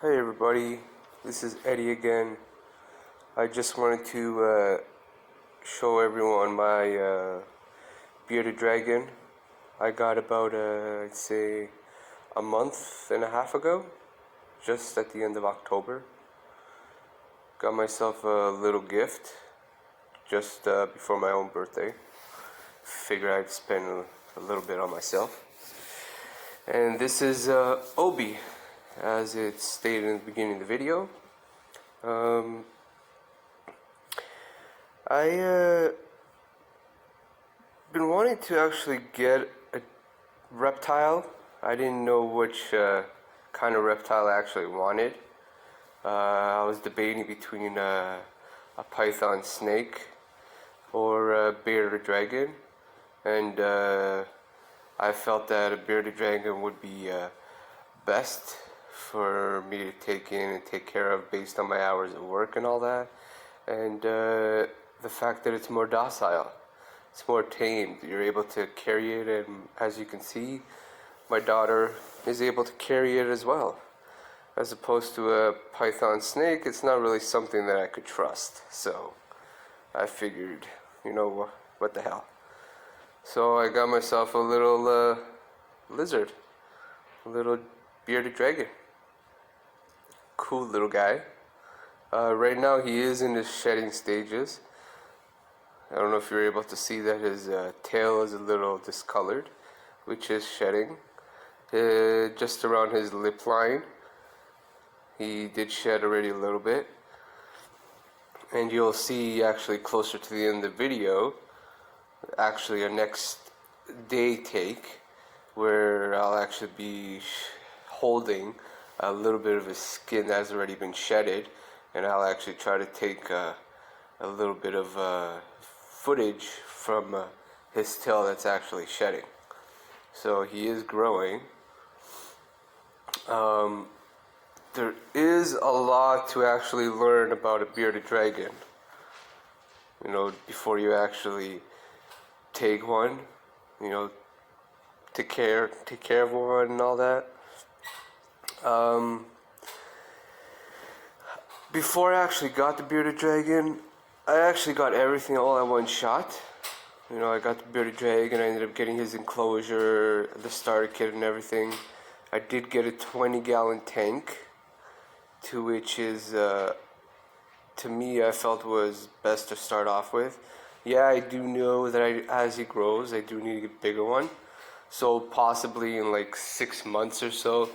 Hey everybody, this is Eddie again. I just wanted to show everyone my bearded dragon. I got about, I'd say, a month and a half ago, just at the end of October. Got myself a little gift just before my own birthday. Figure I'd spend a little bit on myself. And this is Obi, as it's stated in the beginning of the video. I been wanting to actually get a reptile. I didn't know which kind of reptile I actually wanted. I was debating between a python snake or a bearded dragon, and I felt that a bearded dragon would be best for me to take in and take care of based on my hours of work and all that, and the fact that it's more docile, it's more tamed. You're able to carry it, and as you can see, my daughter is able to carry it as well. As opposed to a python snake, it's not really something that I could trust. So I figured, what the hell. So I got myself a little lizard, a little bearded dragon. Cool little guy. Right now he is in his shedding stages. I don't know if you're able to see that his tail is a little discolored, which is shedding. Just around his lip line, he did shed already a little bit. And you'll see actually closer to the end of the video, actually a next day take, where I'll actually be holding a little bit of his skin that has already been shedded, and I'll actually try to take a little bit of footage from his tail that's actually shedding. So he is growing. There is a lot to actually learn about a bearded dragon, before you actually take one, take care of one and all that. Before I actually got the bearded dragon, I actually got everything all at one shot. I got the bearded dragon, I ended up getting his enclosure, the starter kit and everything. I did get a 20-gallon tank, to which is, to me, I felt was best to start off with. Yeah, I do know that as he grows, I do need to get a bigger one. So possibly in like 6 months or so,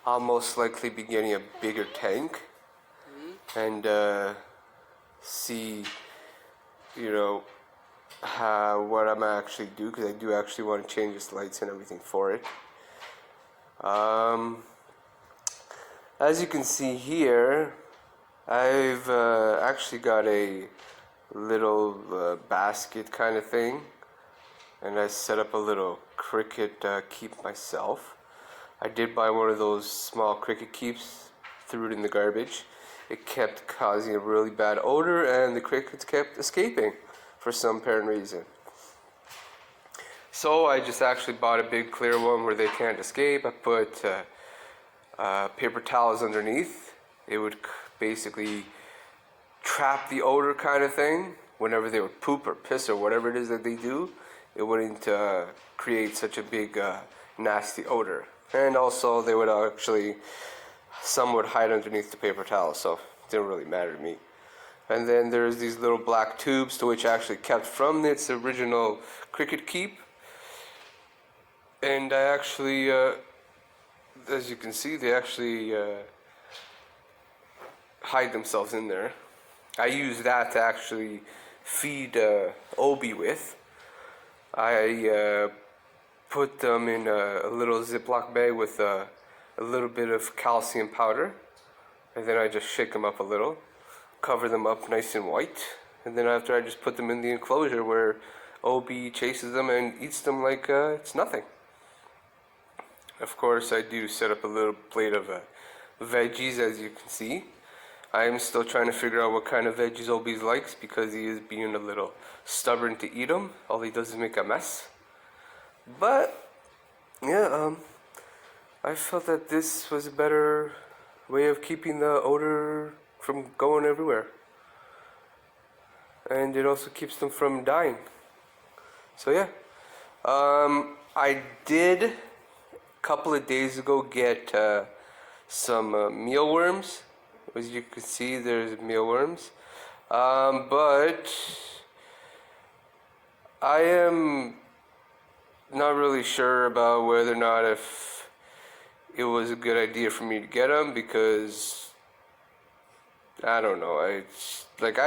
I'll most likely be getting a bigger tank. And see, what I'm actually do, because I do actually want to change the lights and everything for it. As you can see here, I've actually got a little basket kind of thing, and I set up a little cricket keep myself. I did buy one of those small cricket keeps, threw it in the garbage. It kept causing a really bad odor, and the crickets kept escaping for some apparent reason. So I just actually bought a big clear one where they can't escape. I put paper towels underneath. It would basically trap the odor kind of thing. Whenever they would poop or piss or whatever it is that they do, it wouldn't create such a big nasty odor. And also they would actually, some would hide underneath the paper towel, so it didn't really matter to me. And then there's these little black tubes to which I actually kept from its original cricket keep. And I actually, as you can see, they actually hide themselves in there. I use that to actually feed Obi with. I put them in a little Ziploc bag with a little bit of calcium powder, and then I just shake them up a little, cover them up nice and white, and then after I just put them in the enclosure where Obi chases them and eats them like it's nothing. Of course, I do set up a little plate of veggies, as you can see. I am still trying to figure out what kind of veggies Obi likes, because he is being a little stubborn to eat them. All he does is make a mess. But yeah, I felt that this was a better way of keeping the odor from going everywhere. And it also keeps them from dying. So yeah. I did a couple of days ago get some mealworms. As you can see, there's mealworms. But I am not really sure about whether or not if it was a good idea for me to get them, because I don't know. I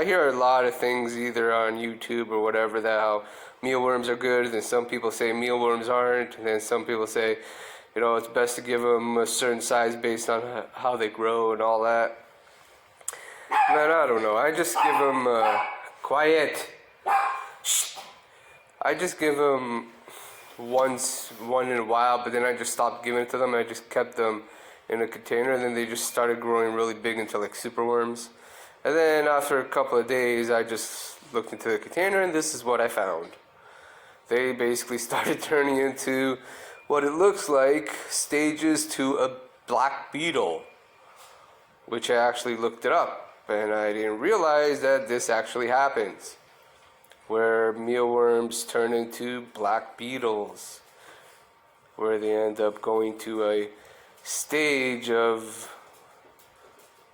hear a lot of things either on YouTube or whatever that how mealworms are good, and some people say mealworms aren't, and then some people say, it's best to give them a certain size based on how they grow and all that. Man, I don't know. I just give them quiet. Shh. I just give them one in a while, but then I just stopped giving it to them. I just kept them in a container, and then they just started growing really big into like superworms. And then after a couple of days, I just looked into the container, and this is what I found. They basically started turning into what it looks like stages to a black beetle, which I actually looked it up, and I didn't realize that this actually happens, where mealworms turn into black beetles, where they end up going to a stage of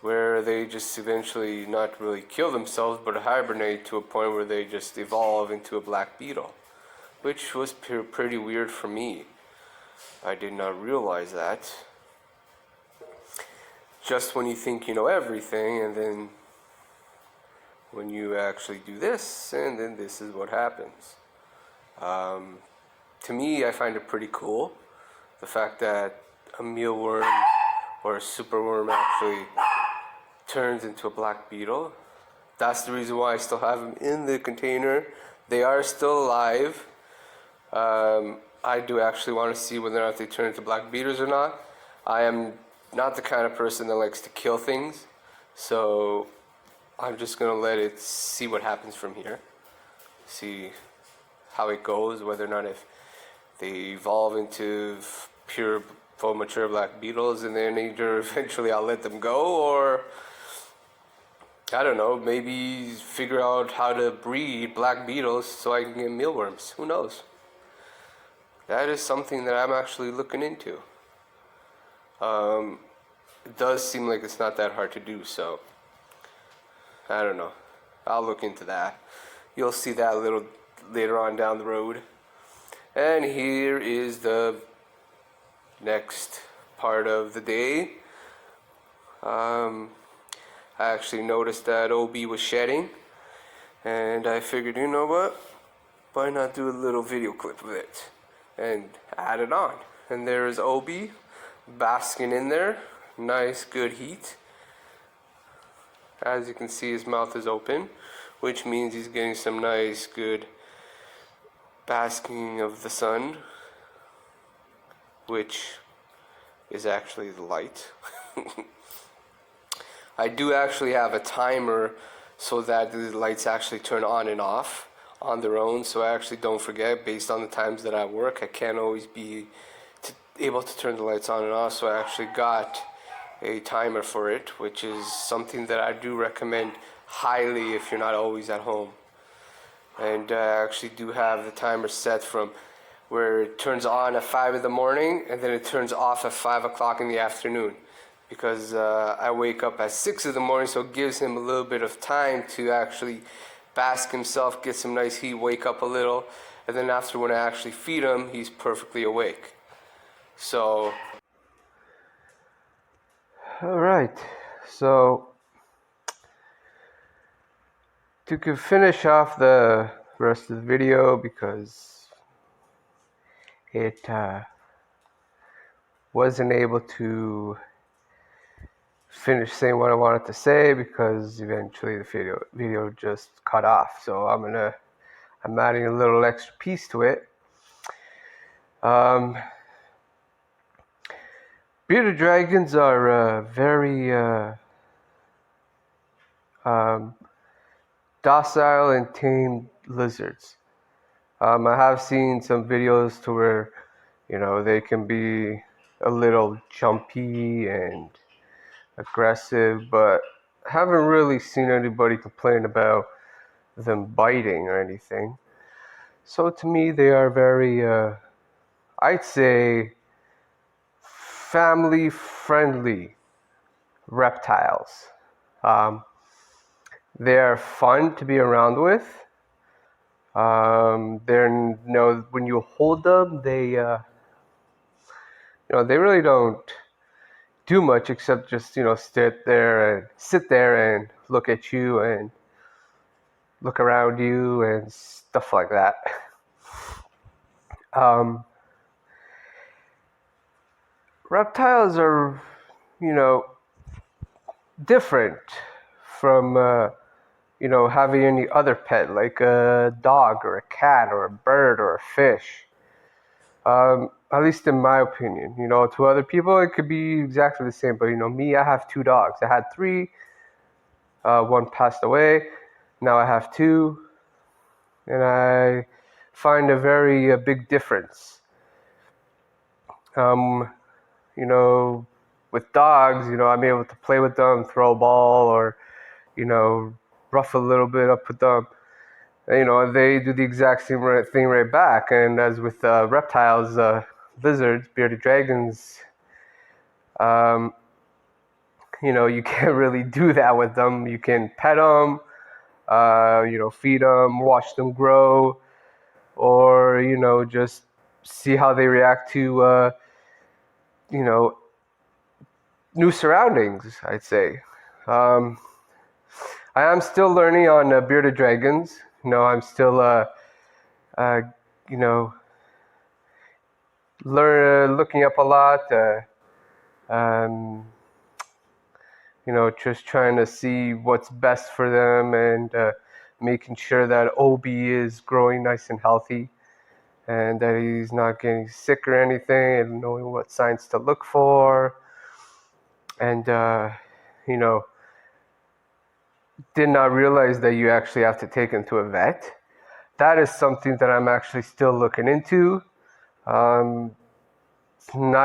where they just eventually not really kill themselves but hibernate to a point where they just evolve into a black beetle, which was pretty weird for me. I did not realize that. Just when you think you know everything, and then when you actually do this, and then this is what happens. To me, I find it pretty cool, the fact that a mealworm or a superworm actually turns into a black beetle. That's the reason why I still have them in the container. They are still alive. I do actually want to see whether or not they turn into black beetles or not. I am not the kind of person that likes to kill things, so I'm just going to let it see what happens from here. See how it goes, whether or not if they evolve into pure, full mature black beetles, and then either eventually I'll let them go, or I don't know, maybe figure out how to breed black beetles so I can get mealworms. Who knows? That is something that I'm actually looking into. It does seem like it's not that hard to do, so I don't know. I'll look into that. You'll see that a little later on down the road. And here is the next part of the day. I actually noticed that OB was shedding, and I figured, you know what? Why not do a little video clip of it and add it on? And there is OB basking in there. Nice, good heat. As you can see, his mouth is open, which means he's getting some nice, good basking of the sun, which is actually the light. I do actually have a timer so that the lights actually turn on and off on their own, so I actually don't forget. Based on the times that I work, I can't always be able to turn the lights on and off, so I actually got a timer for it, which is something that I do recommend highly if you're not always at home. And I actually do have the timer set from where it turns on at 5 in the morning, and then it turns off at 5 o'clock in the afternoon, because I wake up at 6 in the morning, so it gives him a little bit of time to actually bask himself, get some nice heat, wake up a little, and then after, when I actually feed him, he's perfectly awake. So alright, so to finish off the rest of the video, because it wasn't able to finish saying what I wanted to say, because eventually the video just cut off. So I'm adding a little extra piece to it. Bearded dragons are very docile and tame lizards. I have seen some videos to where, they can be a little jumpy and aggressive, but haven't really seen anybody complain about them biting or anything. So to me, they are very, I'd say, family-friendly reptiles. Um, they are fun to be around with. When you hold them, they really don't do much except just, sit there and look at you and look around you and stuff like that. Reptiles are, different from, having any other pet, like a dog or a cat or a bird or a fish. At least in my opinion, to other people it could be exactly the same. But me, I have 2 dogs. I had 3. One passed away. Now I have 2, and I find a very big difference. With dogs, I'm able to play with them, throw a ball, or rough a little bit up with them. They do the exact same thing right back. And as with reptiles, lizards, bearded dragons, you can't really do that with them. You can pet them, feed them, watch them grow, or, just see how they react to, new surroundings, I'd say. I am still learning on bearded dragons. I'm still, looking up a lot. Just trying to see what's best for them and making sure that Obi is growing nice and healthy and that he's not getting sick or anything, and knowing what signs to look for. And, did not realize that you actually have to take him to a vet. That is something that I'm actually still looking into. Not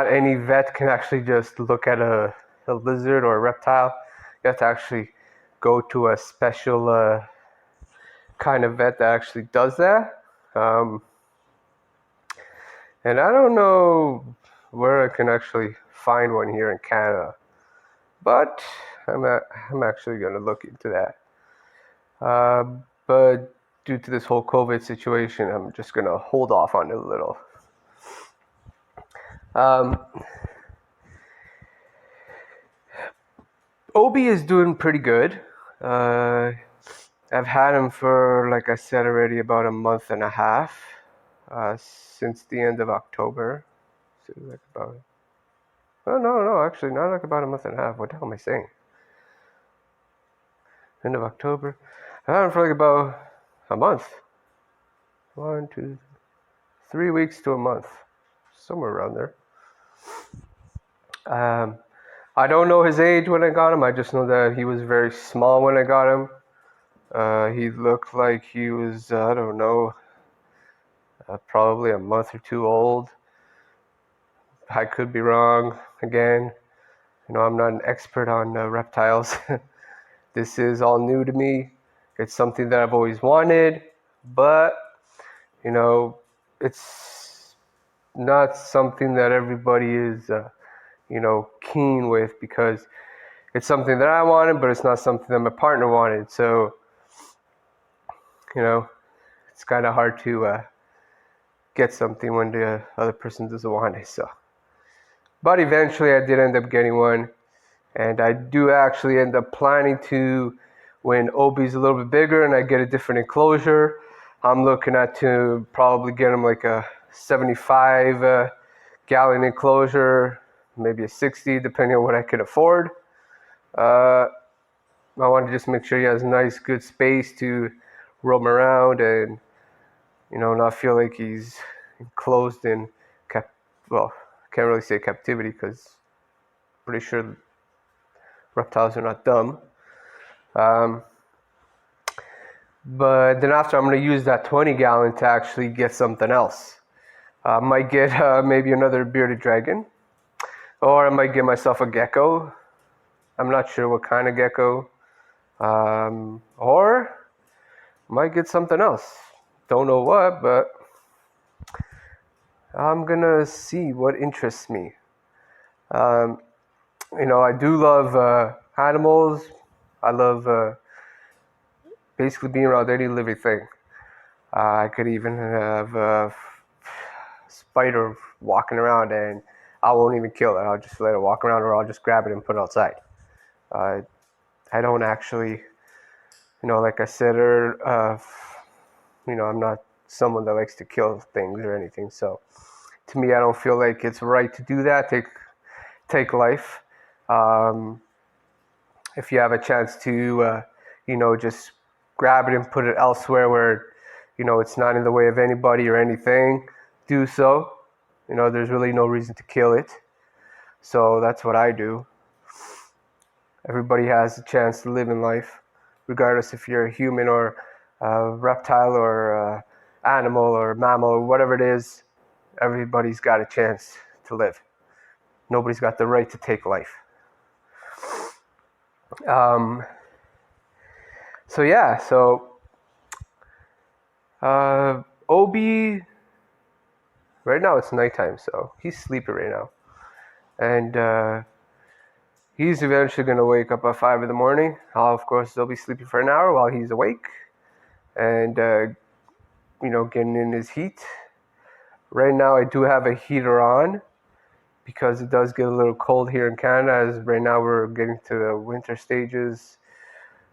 any vet can actually just look at a lizard or a reptile. You have to actually go to a special kind of vet that actually does that. And I don't know where I can actually find one here in Canada, but I'm actually going to look into that. But due to this whole COVID situation, I'm just going to hold off on it a little. Obi is doing pretty good. I've had him for, like I said already, about a month and a half, since the end of October. So like about, no, actually not like about a month and a half. What the hell am I saying? End of October. I've had him for like about a month. 1, 2, 3 weeks to a month, somewhere around there. I don't know his age when I got him. I just know that he was very small when I got him. He looked like he was, I don't know, probably a month or 2 old. I could be wrong. Again, I'm not an expert on reptiles. This is all new to me. It's something that I've always wanted, but, it's not something that everybody is, keen with, because it's something that I wanted, but it's not something that my partner wanted. So, it's kind of hard to get something when the other person doesn't want it. So, but eventually I did end up getting one, and I do actually end up planning to, when Obi's a little bit bigger and I get a different enclosure, I'm looking at to probably get him like a 75 gallon enclosure, maybe a 60, depending on what I can afford. I want to just make sure he has nice, good space to roam around and, not feel like he's enclosed in well, can't really say captivity, because I'm pretty sure reptiles are not dumb. But then after, I'm going to use that 20 gallon to actually get something else. I might get maybe another bearded dragon, or I might get myself a gecko. I'm not sure what kind of gecko. Or might get something else. Don't know what, but I'm gonna see what interests me. Um, I do love animals. I love basically being around any living thing. I could even have a spider walking around and I won't even kill it. I'll just let it walk around, or I'll just grab it and put it outside. Uh, I don't actually, like I said, I'm not someone that likes to kill things or anything. So to me, I don't feel like it's right to do that. Take life. Um, if you have a chance to, just grab it and put it elsewhere where, it's not in the way of anybody or anything, do so. There's really no reason to kill it. So that's what I do. Everybody has a chance to live in life, regardless if you're a human or a reptile or a animal or mammal or whatever it is. Everybody's got a chance to live. Nobody's got the right to take life. Obi, right now it's nighttime, so he's sleeping right now. And he's eventually going to wake up at 5 in the morning. I'll, of course, still be sleeping for an hour while he's awake and, getting in his heat. Right now I do have a heater on because it does get a little cold here in Canada, as right now we're getting to the winter stages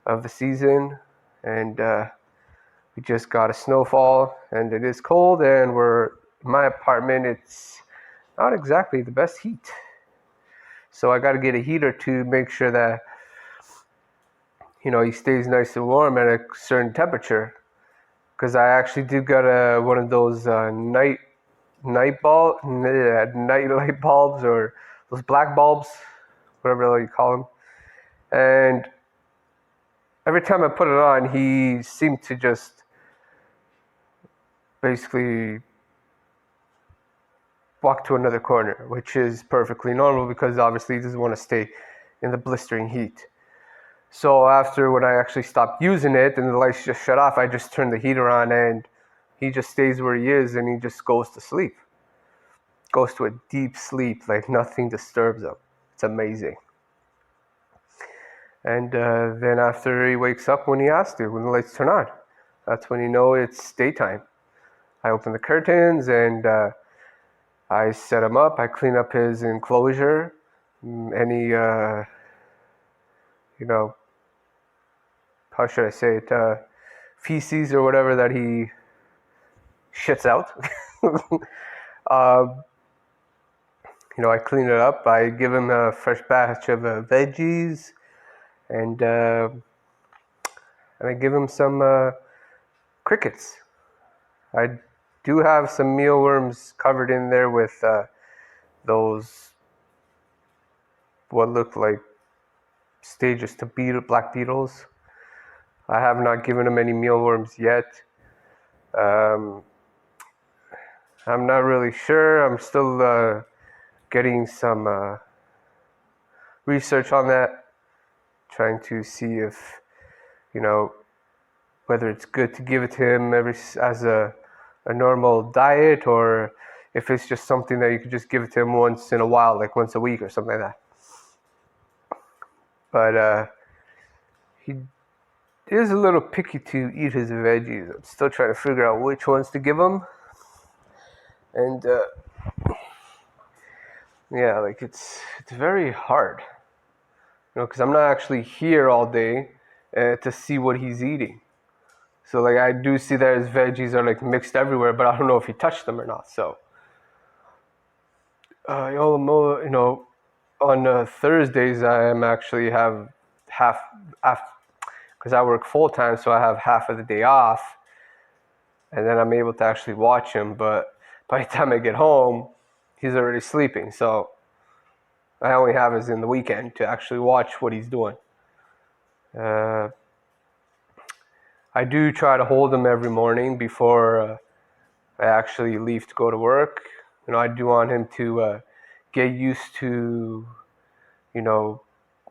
of the season, and we just got a snowfall, and it is cold, and my apartment, it's not exactly the best heat. So I got to get a heater to make sure that, he stays nice and warm at a certain temperature. Because I actually did get one of those night light bulbs, or those black bulbs, whatever you call them. And every time I put it on, he seemed to just basically walk to another corner, which is perfectly normal because obviously he doesn't want to stay in the blistering heat. So after, when I actually stopped using it and the lights just shut off, I just turned the heater on and he just stays where he is and he just goes to sleep. Goes to a deep sleep, like nothing disturbs him. It's amazing. And then after he wakes up when he has to, when the lights turn on, that's when it's daytime. I open the curtains and I set him up. I clean up his enclosure. Any, how should I say it, feces or whatever that he shits out. I clean it up. I give him a fresh batch of veggies, and I give him some crickets. I do have some mealworms covered in there with those what look like stages to black beetles. I have not given him any mealworms yet. I'm not really sure. I'm still getting some research on that, trying to see if, whether it's good to give it to him as a normal diet, or if it's just something that you could just give it to him once in a while, like once a week or something like that. But he is a little picky to eat his veggies. I'm still trying to figure out which ones to give him. And it's very hard, because I'm not actually here all day to see what he's eating. So like I do see that his veggies are like mixed everywhere, but I don't know if he touched them or not. So on Thursdays I am actually have half, because I work full time, so I have half of the day off, and then I'm able to actually watch him. But by the time I get home, he's already sleeping. So I only have is in the weekend to actually watch what he's doing. I do try to hold him every morning before I actually leave to go to work. I do want him to get used to,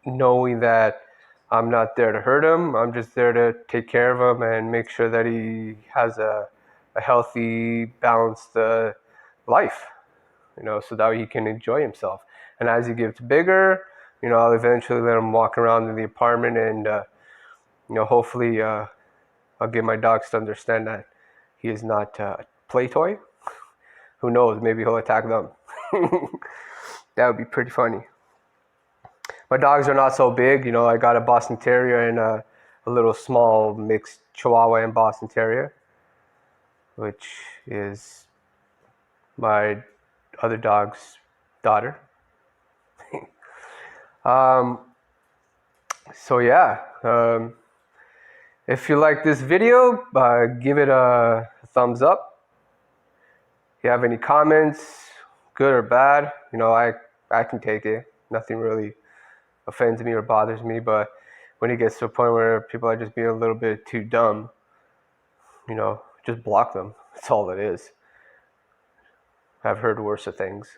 knowing that I'm not there to hurt him. I'm just there to take care of him and make sure that he has a healthy, balanced life, so that he can enjoy himself. And as he gets bigger, I'll eventually let him walk around in the apartment, and hopefully I'll get my dogs to understand that he is not a play toy. Who knows? Maybe he'll attack them. That would be pretty funny. My dogs are not so big. I got a Boston Terrier and a little small mixed Chihuahua and Boston Terrier, which is my other dog's daughter. So yeah, if you like this video, give it a thumbs up. If you have any comments, good or bad, I can take it. Nothing really offends me or bothers me, but when it gets to a point where people are just being a little bit too dumb, just block them. That's all it is. I've heard worse of things.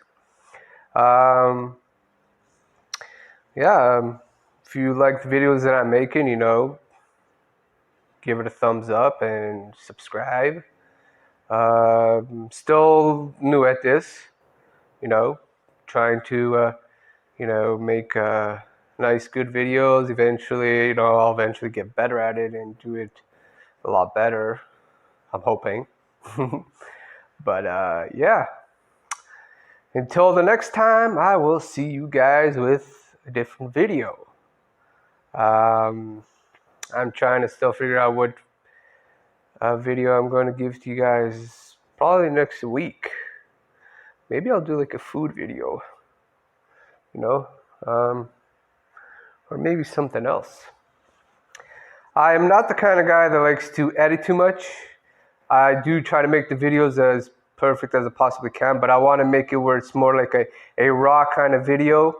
If you like the videos that I'm making, give it a thumbs up and subscribe. Still new at this, trying to, make nice, good videos. Eventually, I'll eventually get better at it and do it a lot better. I'm hoping. But yeah. Until the next time, I will see you guys with a different video. I'm trying to still figure out what video I'm going to give to you guys probably next week. Maybe I'll do like a food video, or maybe something else. I am not the kind of guy that likes to edit too much. I do try to make the videos as perfect as I possibly can, but I want to make it where it's more like a raw kind of video.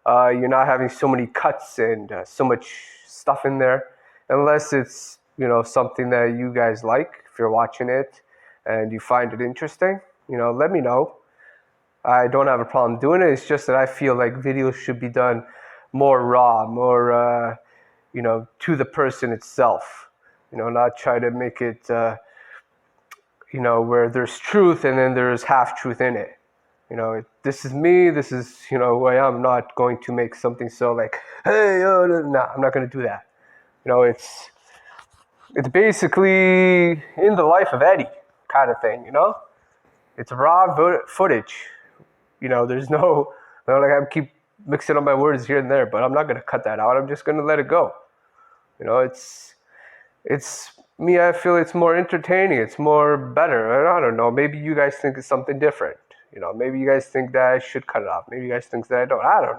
You're not having so many cuts and so much stuff in there, unless it's something that you guys like. If you're watching it and you find it interesting, let me know. I don't have a problem doing it. It's just that I feel like videos should be done more raw, more to the person itself. Not try to make it where there's truth and then there's half truth in it. This is me, this is, who I am. I'm not going to make something so like, hey, no, I'm not going to do that. It's basically in the life of Eddie kind of thing, It's raw footage. There's no, like I keep mixing up my words here and there, but I'm not going to cut that out. I'm just going to let it go. It's me. I feel it's more entertaining. It's more better. I don't know. Maybe you guys think it's something different. Maybe you guys think that I should cut it off. Maybe you guys think that I don't. I don't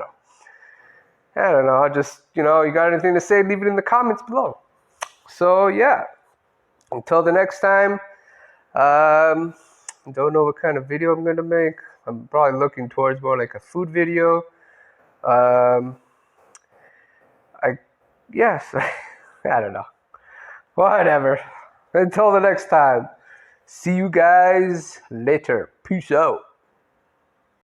know. I'll just, you got anything to say, leave it in the comments below. So, yeah. Until the next time, don't know what kind of video I'm going to make. I'm probably looking towards more like a food video. Yes. I don't know. Whatever. Until the next time. See you guys later. Peace out.